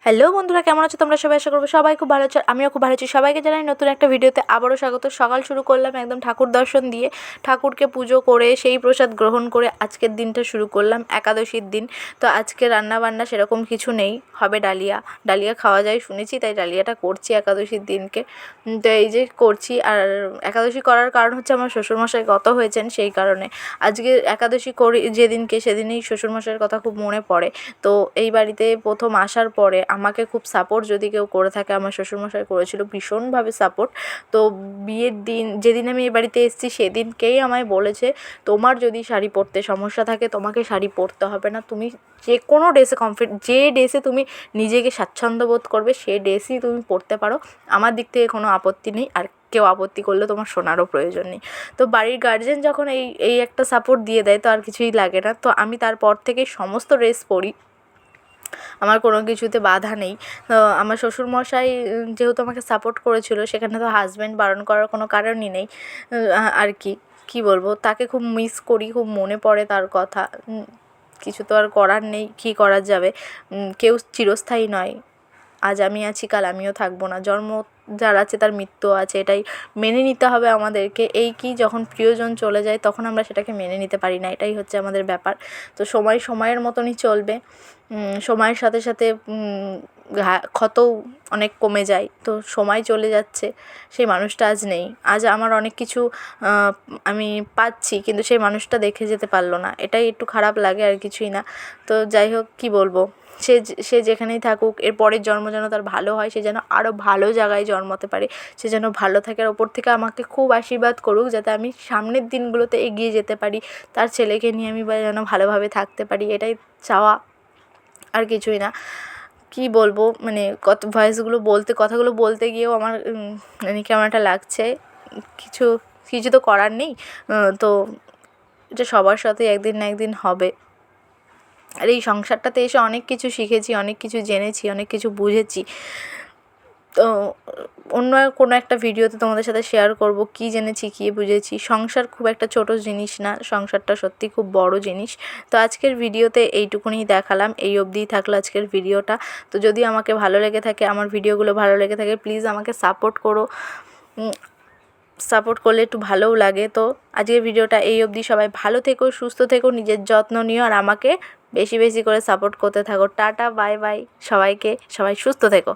Hello বন্ধুরা, কেমন আছো তোমরা সবাই? আশা করবো সবাই খুব ভালো আছো। আমিও খুব ভালো আছি। সবাইকে জানাই নতুন একটা ভিডিওতে আবারও স্বাগত। সকাল শুরু করলাম একদম ঠাকুর দর্শন দিয়ে, ঠাকুরকে পুজো করে সেই প্রসাদ গ্রহণ করে আজকের দিনটা শুরু করলাম, একাদশীর দিন। তো আজকে রান্নাবান্না সেরকম কিছু নেই, হবে ডালিয়া। ডালিয়া খাওয়া যায় শুনেছি, তাই ডালিয়াটা করছি একাদশীর দিনকে। তো এই যে করছি। আর একাদশী করার কারণ হচ্ছে আমার শ্বশুরমশাই গত হয়েছেন, সেই কারণে আজকে একাদশী করি যেদিনকে, সেদিনই শ্বশুরমশাইয়ের কথা খুব মনে পড়ে। তো এই বাড়িতে প্রথম আসার পরে আমাকে খুব সাপোর্ট যদি কেউ করে থাকে, আমার শ্বশুরমশাই করেছিল ভীষণভাবে সাপোর্ট। তো বিয়ের দিন যেদিন আমি এই বাড়িতে এসেছি সেদিনকেই আমায় বলেছে, তোমার যদি শাড়ি পরতে সমস্যা থাকে তোমাকে শাড়ি পরতে হবে না, তুমি যে কোনো ড্রেসে যে ড্রেসে তুমি নিজেকে স্বাচ্ছন্দ্য বোধ করবে সে ড্রেসই তুমি পরতে পারো, আমার দিক থেকে কোনো আপত্তি নেই। আর কেউ আপত্তি করলে তোমার শোনারও প্রয়োজন নেই। তো বাড়ির গার্জেন যখন এই এই একটা সাপোর্ট দিয়ে দেয় তো আর কিছুই লাগে না। তো আমি তারপর থেকেই সমস্ত ড্রেস পরি, আমার কোনো কিছুতে বাধা নেই। তো আমার শ্বশুরমশাই যেহেতু আমাকে সাপোর্ট করেছিল, সেখানে তো হাজব্যান্ড বারণ করার কোনো কারণই নেই। আর কি বলবো, তাকে খুব মিস করি, খুব মনে পড়ে তার কথা। কিছু তো আর করার নেই, কী করা যাবে। কেউ চিরস্থায়ী নয়, আজ আমি আছি কাল আমিও থাকবো না। জন্ম যার আছে তার মৃত্যু আছে, এটাই মেনে নিতে হবে আমাদেরকে। এই কি, যখন প্রিয়জন চলে যায় তখন আমরা সেটাকে মেনে নিতে পারি না, এটাই হচ্ছে আমাদের ব্যাপার। তো সময়ের মতনই চলবে। সময়ের সাথে সাথে ক্ষতও অনেক কমে যায়। তো সময় চলে যাচ্ছে, সেই মানুষটা আজ নেই। আজ আমার অনেক কিছু আমি পাচ্ছি, কিন্তু সেই মানুষটা দেখে যেতে পারলো না, এটাই একটু খারাপ লাগে, আর কিছুই না। তো যাই হোক, কী বলবো, সে যেখানেই থাকুক, এর পরের জন্ম যেন তার ভালো হয়, সে যেন আরও ভালো জায়গায় জন্মাতে পারে, সে যেন ভালো থাকে। আর ওপর থেকে আমাকে খুব আশীর্বাদ করুক যাতে আমি সামনের দিনগুলোতে এগিয়ে যেতে পারি, তার ছেলেকে নিয়ে আমি যেন ভালোভাবে থাকতে পারি, এটাই চাওয়া, আর কিছুই না। কী বলবো, মানে কথাগুলো বলতে গিয়েও আমার মানে কেমন একটা লাগছে। কিছু কিছু তো করার নেই। তো এটা সবার সাথে একদিন না একদিন হবে। আর এই সংসারটাতে এসে অনেক কিছু শিখেছি, অনেক কিছু জেনেছি, অনেক কিছু বুঝেছি। তো অন্য কোনো একটা ভিডিওতে তোমাদের সাথে শেয়ার করব কী জেনেছি, কী বুঝেছি। সংসার খুব একটা ছোটো জিনিস না, সংসারটা সত্যি খুব বড় জিনিস। তো আজকের ভিডিওতে এইটুকুনি দেখালাম, এই অবধিই থাকলো আজকের ভিডিওটা। তো যদি আমাকে ভালো লেগে থাকে, আমার ভিডিওগুলো ভালো লেগে থাকে, প্লিজ আমাকে সাপোর্ট করো। সাপোর্ট করলে একটু ভালোও লাগে। তো আজকের ভিডিওটা এই অবধি। সবাই ভালো থেকো, সুস্থ থেকো, নিজের যত্ন নিও, আর আমাকে বেশি বেশি করে সাপোর্ট করতে থাকো। টাটা, বাই বাই সবাইকে, সবাই সুস্থ থেকো।